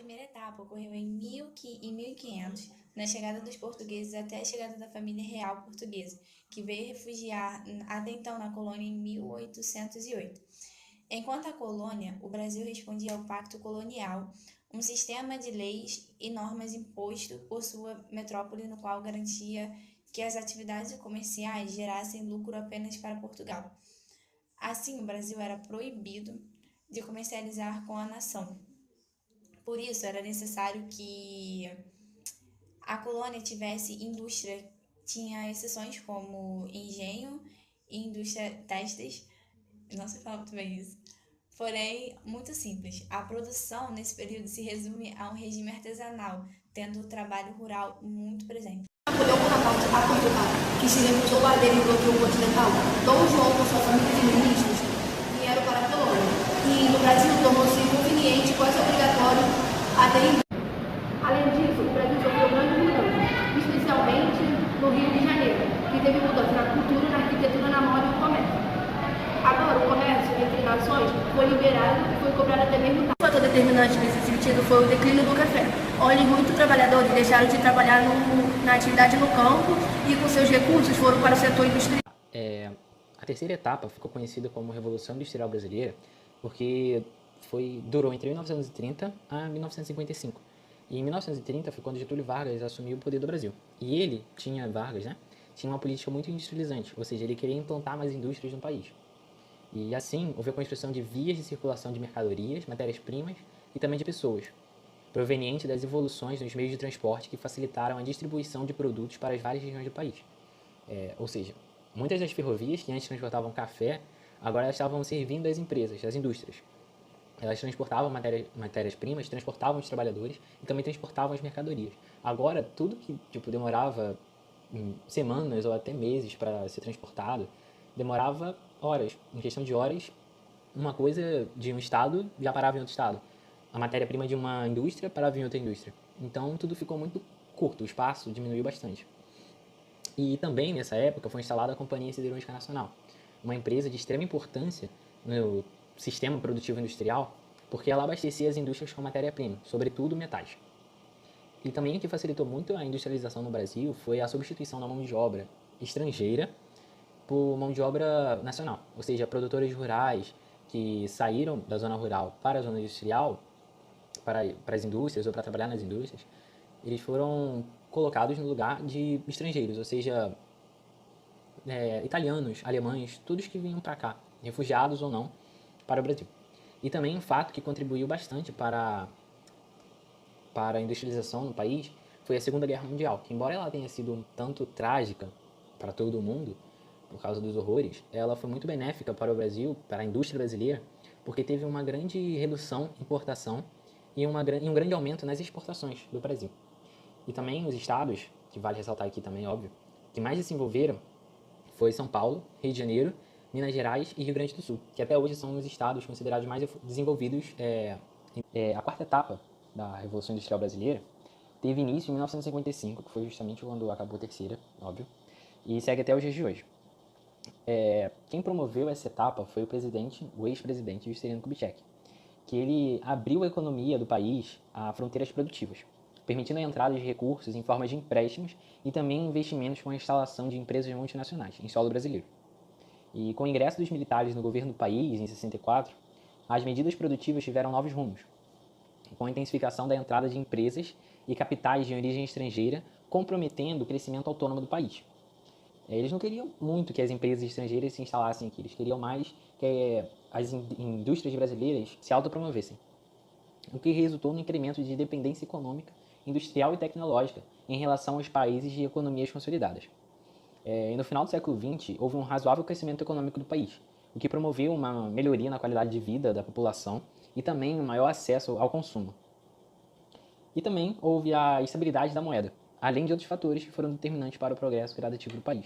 primeira etapa ocorreu em 1500, na chegada dos portugueses até a chegada da família real portuguesa, que veio refugiar até então na colônia em 1808. Enquanto a colônia, o Brasil respondia ao Pacto Colonial, um sistema de leis e normas imposto por sua metrópole, no qual garantia que as atividades comerciais gerassem lucro apenas para Portugal. Assim, o Brasil era proibido de comercializar com a nação. Por isso, era necessário que a colônia tivesse indústria. Tinha exceções como engenho e indústria têxteis, não sei falar muito bem isso, porém muito simples. A produção nesse período se resume a um regime artesanal, tendo o trabalho rural muito presente. Napoleão Bonaparte a Portugal, que se recusou a aderir ao bloqueio continental, Dom João com sua família de ministros vieram para a colônia, e no Brasil tornou-se inconveniente e quase obrigatório aderir. Além disso, o Brasil sofreu grandes mudanças, especialmente no Rio de Janeiro, que teve mudança na cultura, na arquitetura, na moda e no comércio. Agora, o comércio entre nações foi liberado e foi cobrado até mesmo taxa. O fator determinante nesse sentido foi o declínio do café, onde muitos trabalhadores deixaram de trabalhar na atividade no campo e com seus recursos foram para o setor industrial. A terceira etapa ficou conhecida como Revolução Industrial Brasileira porque durou entre 1930 a 1955. E em 1930 foi quando Getúlio Vargas assumiu o poder do Brasil. E ele, Vargas, tinha uma política muito industrializante, ou seja, ele queria implantar mais indústrias no país. E assim, houve a construção de vias de circulação de mercadorias, matérias-primas e também de pessoas, proveniente das evoluções nos meios de transporte que facilitaram a distribuição de produtos para as várias regiões do país. Ou seja, muitas das ferrovias que antes transportavam café, agora elas estavam servindo as empresas, as indústrias. Elas transportavam matérias-primas, transportavam os trabalhadores e também transportavam as mercadorias. Agora, tudo que demorava semanas ou até meses para ser transportado, demorava horas. Em questão de horas, uma coisa de um estado já parava em outro estado. A matéria-prima de uma indústria parava em outra indústria. Então, tudo ficou muito curto, o espaço diminuiu bastante. E também, nessa época, foi instalada a Companhia Siderúrgica Nacional, uma empresa de extrema importância no sistema produtivo industrial, porque ela abastecia as indústrias com matéria-prima, sobretudo metais. E também o que facilitou muito a industrialização no Brasil foi a substituição da mão de obra estrangeira por mão de obra nacional, ou seja, produtores rurais que saíram da zona rural para a zona industrial, para as indústrias ou para trabalhar nas indústrias, eles foram colocados no lugar de estrangeiros, ou seja, italianos, alemães, todos que vinham para cá, refugiados ou não, para o Brasil. E também um fato que contribuiu bastante para a industrialização no país foi a Segunda Guerra Mundial, que embora ela tenha sido um tanto trágica para todo o mundo, por causa dos horrores, ela foi muito benéfica para o Brasil, para a indústria brasileira, porque teve uma grande redução em importação e um grande aumento nas exportações do Brasil. E também os estados, que vale ressaltar aqui também, óbvio, que mais desenvolveram foi São Paulo, Rio de Janeiro, Minas Gerais e Rio Grande do Sul, que até hoje são os estados considerados mais desenvolvidos. A quarta etapa da Revolução Industrial Brasileira teve início em 1955, que foi justamente quando acabou a terceira, óbvio, e segue até os dias de hoje. Quem promoveu essa etapa foi o ex-presidente Juscelino Kubitschek, que ele abriu a economia do país a fronteiras produtivas, permitindo a entrada de recursos em forma de empréstimos e também investimentos com a instalação de empresas multinacionais em solo brasileiro. E com o ingresso dos militares no governo do país, em 64, as medidas produtivas tiveram novos rumos, com a intensificação da entrada de empresas e capitais de origem estrangeira, comprometendo o crescimento autônomo do país. Eles não queriam muito que as empresas estrangeiras se instalassem aqui, eles queriam mais que as indústrias brasileiras se autopromovessem, o que resultou no incremento de dependência econômica, industrial e tecnológica em relação aos países de economias consolidadas. E no final do século XX, houve um razoável crescimento econômico do país, o que promoveu uma melhoria na qualidade de vida da população e também um maior acesso ao consumo. E também houve a estabilidade da moeda, além de outros fatores que foram determinantes para o progresso gradativo do país.